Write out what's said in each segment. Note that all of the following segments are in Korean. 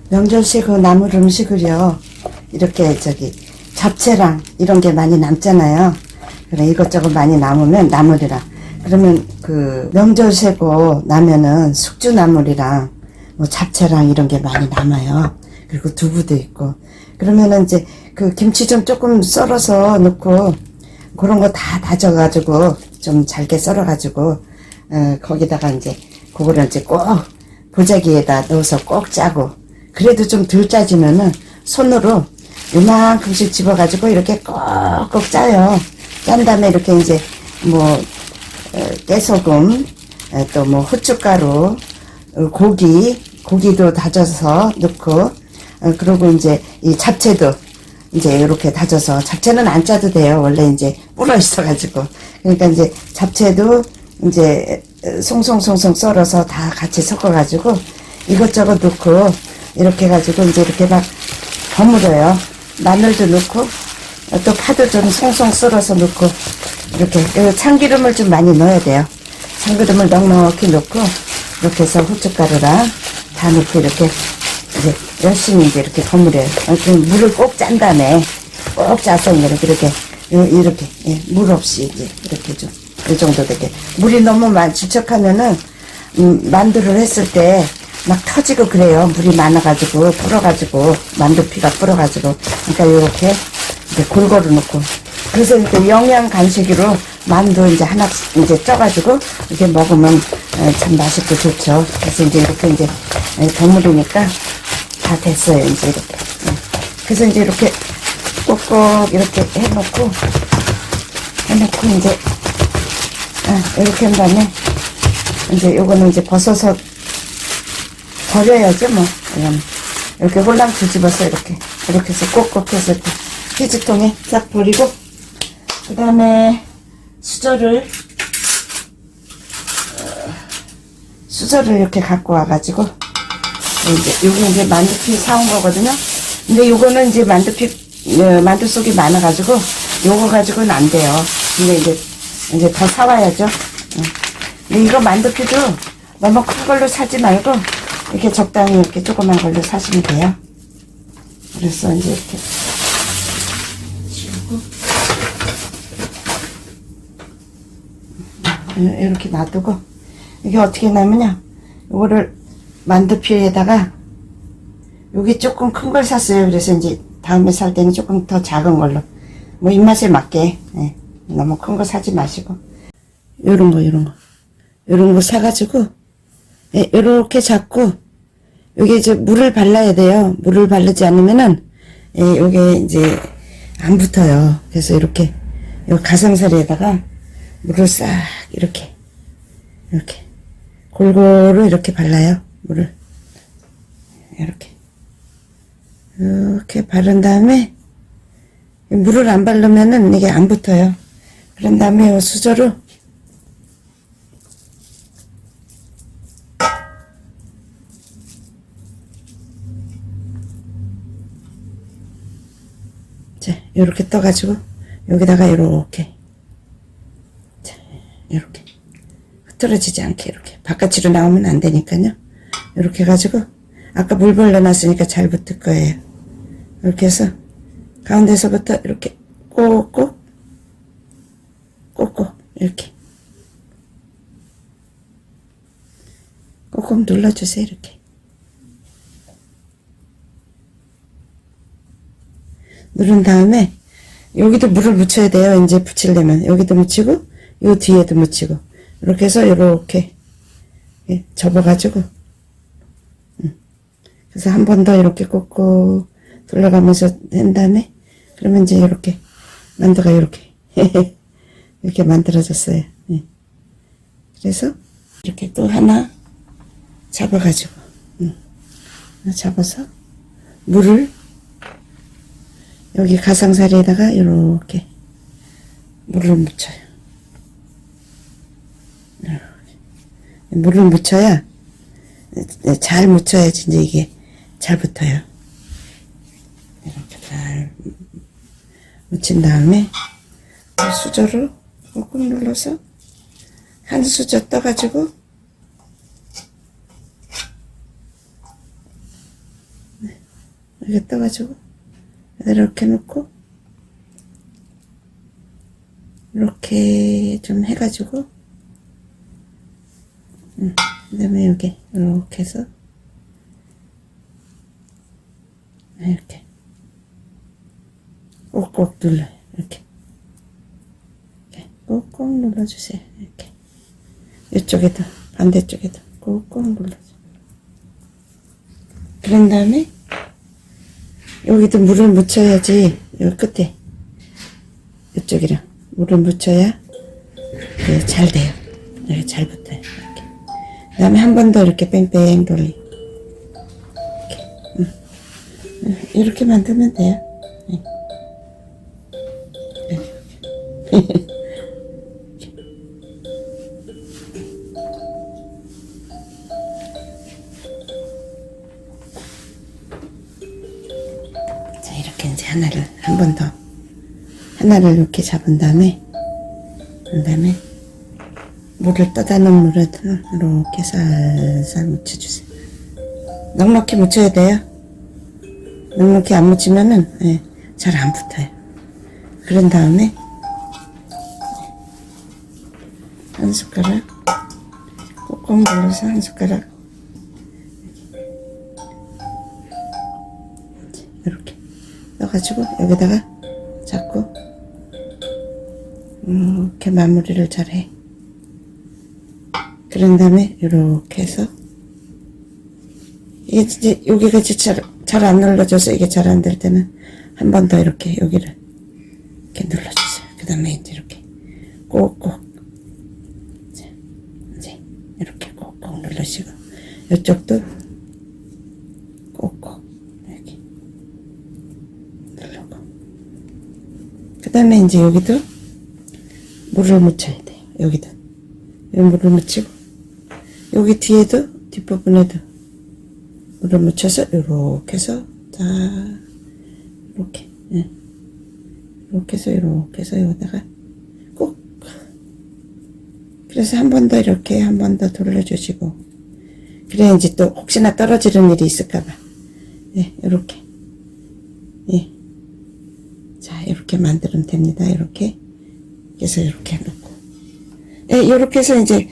명절새 그 나물 음식을요, 이렇게 잡채랑 이런 게 많이 남잖아요. 그래, 이것저것 많이 남으면 나물이랑. 그러면 그 명절새고 나면은 숙주나물이랑 뭐 잡채랑 이런 게 많이 남아요. 그리고 두부도 있고. 그러면은 이제 그 김치 좀 조금 썰어서 넣고 그런 거 다 다져가지고 좀 잘게 썰어가지고 거기다가 이제 그거를 이제 꼭 보자기에다 넣어서 꼭 짜고, 그래도 좀 덜 짜지면은 손으로 요만큼씩 집어가지고 이렇게 꼭꼭 짜요. 짠 다음에 이렇게 이제 뭐 깨소금, 또 뭐 후춧가루, 고기도 다져서 넣고, 그리고 이제 이 잡채도 이제 이렇게 다져서, 잡채는 안 짜도 돼요. 원래 이제 불어 있어가지고. 그러니까 이제 잡채도 이제 송송송송 썰어서 다 같이 섞어가지고 이것저것 넣고 이렇게 해가지고 이제 이렇게 막 버무려요. 마늘도 넣고 또 파도 좀 송송 썰어서 넣고 이렇게 참기름을 좀 많이 넣어야 돼요. 참기름을 넉넉히 넣고 이렇게 해서 후춧가루랑 다 넣고 이렇게 이제 열심히 이제 이렇게 버무려요. 물을 꼭 짠 다음에 꼭 짜서 이렇게 예, 물 없이 이제 이렇게 좀 이 정도 되게. 물이 너무 질척하면은 만두를 했을 때 막 터지고 그래요. 물이 많아가지고 불어가지고 만두피가 불어가지고. 그러니까 이렇게 이제 골고루 넣고. 그래서 이렇게 영양 간식으로 만두 이제 하나 이제 쪄가지고 이렇게 먹으면 참 맛있고 좋죠. 그래서 이제 이렇게 이제 버무리니까 다 됐어요. 이제 이렇게. 그래서 이제 이렇게 꼭꼭 이렇게 해놓고 이제 이렇게 한 다음에 이제 요거는 이제 벗어서 버려야죠 뭐. 이렇게 홀랑 뒤집어서 이렇게 해서 꼭꼭 해서 이렇게 휴지통에 싹 버리고, 그 다음에 수저를 이렇게 갖고 와가지고 이제 요게 이제 만두피 사온 거거든요. 근데 요거는 이제 만두 속이 많아가지고 요거 가지고는 안 돼요. 근데 이제 더 사와야죠. 근데 이거 만두피도 너무 큰 걸로 사지 말고 이렇게 적당히 이렇게 조그만 걸로 사시면 돼요. 그래서 이제 이렇게 치우고 이렇게 놔두고, 이게 어떻게 나면요, 이거를 만두피에다가 여기 조금 큰 걸 샀어요. 그래서 이제 다음에 살 때는 조금 더 작은 걸로 뭐 입맛에 맞게. 예. 너무 큰 거 사지 마시고 요런 거 사가지고 요렇게 잡고 여기 이제 물을 발라야 돼요. 물을 바르지 않으면은 요게 이제 안 붙어요. 그래서 이렇게 요 가상사리에다가 물을 싹 이렇게 골고루 이렇게 발라요. 물을 이렇게 바른 다음에 물을 안 바르면은 이게 안 붙어요. 그런 다음에 요 수저로 자, 요렇게 떠가지고 여기다가 요렇게 흐트러지지 않게 이렇게 바깥으로 나오면 안 되니까요. 이렇게 해가지고 아까 물 벌려놨으니까 잘 붙을 거예요. 이렇게 해서 가운데서부터 이렇게 꼭꼭 이렇게 꼭꼭 눌러주세요. 이렇게 누른 다음에 여기도 물을 묻혀야 돼요. 이제 붙이려면 여기도 묻히고 요 뒤에도 묻히고 이렇게 해서 이렇게 접어가지고 그래서 한 번 더 이렇게 꼭꼭 돌려가면서 한 다음에 그러면 이제 이렇게 만두가 이렇게 이렇게 만들어졌어요. 그래서 이렇게 또 하나 잡아가지고 잡아서 물을 여기 가상사리에다가 이렇게 물을 묻혀요. 물을 묻혀야 잘 묻혀야지 이제 이게 잘 붙어요. 이렇게 잘 묻힌 다음에 수저로 꾹꾹 눌러서 한 수저 떠가지고 이렇게 떠가지고 이렇게 놓고 이렇게 좀 해가지고 그 다음에 여기 이렇게 해서 이렇게 꼭꼭 눌러요. 이렇게 꼭꼭 눌러주세요. 이렇게 이쪽에도 반대쪽에도 꼭꼭 눌러줘. 그런 다음에 여기도 물을 묻혀야지. 여기 끝에 이쪽이랑 물을 묻혀야 잘 돼요. 이렇게 잘 붙어요. 이렇게. 그 다음에 한 번 더 이렇게 뺑뺑 돌리. 이렇게 만들면 돼요. 자, 이렇게 이제 하나를 한 번 더 하나를 이렇게 잡은 다음에 물을 떠다 놓은 물을 이렇게 살살 묻혀주세요. 넉넉히 묻혀야 돼요. 넉넉히 안 묻히면은 잘 안 붙어요. 그런 다음에 한 숟가락 꼭꼭 눌러서 한 숟가락 이렇게 넣어가지고 여기다가 잡고 이렇게 마무리를 잘해. 그런 다음에 이렇게 해서 이게 이제 여기가 잘 안 눌러져서 이게 잘 안 될 때는 한 번 더 이렇게 여기를 이렇게 눌러주세요. 그 다음에 이제 이렇게 꼭꼭 이제 이렇게 꼭꼭 눌러시고 이쪽도 꼭꼭 이렇게 누르고 그 다음에 이제 여기도 물을 묻혀야 돼요. 여기도 여기 물을 묻히고 여기 뒤에도 뒷부분에도 물을 묻혀서 이렇게 해서 자 이렇게 이렇게 해서 여기다가 꼭 그래서 한 번 더 이렇게 한 번 더 돌려주시고 그래야 이제 또 혹시나 떨어지는 일이 있을까봐 이렇게 자 이렇게 만들면 됩니다. 이렇게 그래서 이렇게 놓고 이렇게 해서 이제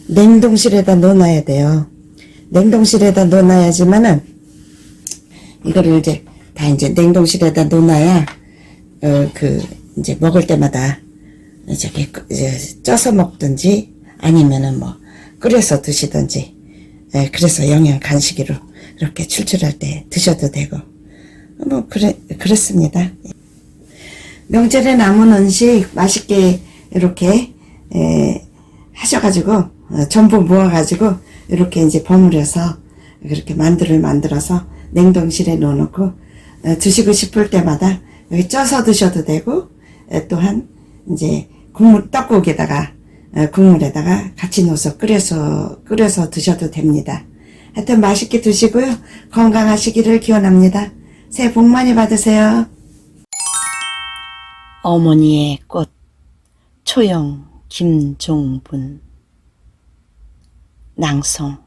냉동실에다 넣어놔야 돼요. 냉동실에다 넣어놔야지만은 이거를 이제 다 이제 냉동실에다 넣어놔야 이제 먹을 때마다 이제 쪄서 먹든지 아니면은 뭐 끓여서 드시든지 그래서 영양 간식으로 이렇게 출출할 때 드셔도 되고 뭐 그렇습니다. 명절에 남은 음식 맛있게 이렇게 하셔가지고 전부 모아가지고 이렇게 이제 버무려서 그렇게 만들어서 냉동실에 넣어놓고 드시고 싶을 때마다 여기 쪄서 드셔도 되고 또한 이제 떡국에다가 국물에다가 같이 넣어서 끓여서 드셔도 됩니다. 하여튼 맛있게 드시고요. 건강하시기를 기원합니다. 새해 복 많이 받으세요. 어머니의 꽃 초영 김종분 낭송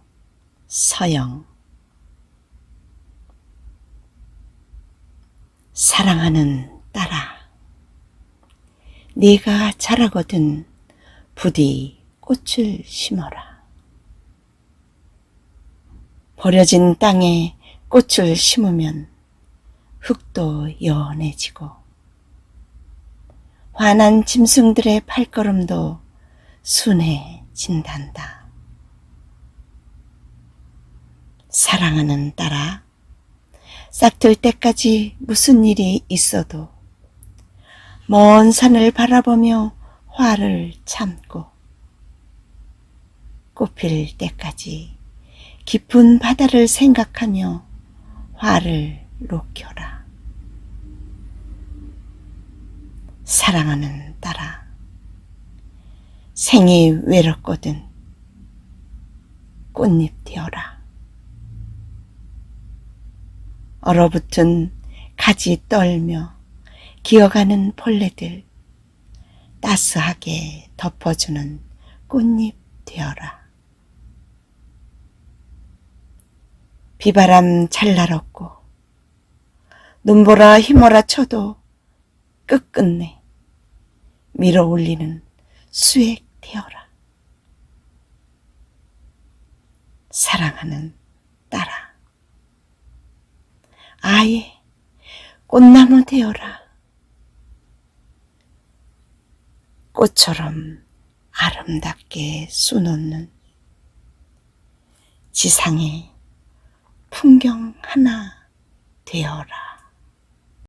서영 사랑하는 딸아 네가 자라거든 부디 꽃을 심어라. 버려진 땅에 꽃을 심으면 흙도 연해지고 화난 짐승들의 발걸음도 순해진단다. 사랑하는 딸아, 싹틀 때까지 무슨 일이 있어도 먼 산을 바라보며 화를 참고 꽃필 때까지 깊은 바다를 생각하며 화를 녹여라. 사랑하는 딸아, 생이 외롭거든 꽃잎 되어라. 얼어붙은 가지 떨며 기어가는 벌레들 따스하게 덮어주는 꽃잎 되어라. 비바람 잘 날았고 눈보라 휘몰아 쳐도 끝끝내 밀어 올리는 수액 되어라. 사랑하는 딸아, 아예 꽃나무 되어라. 꽃처럼 아름답게 수놓는 지상의 풍경 하나 되어라.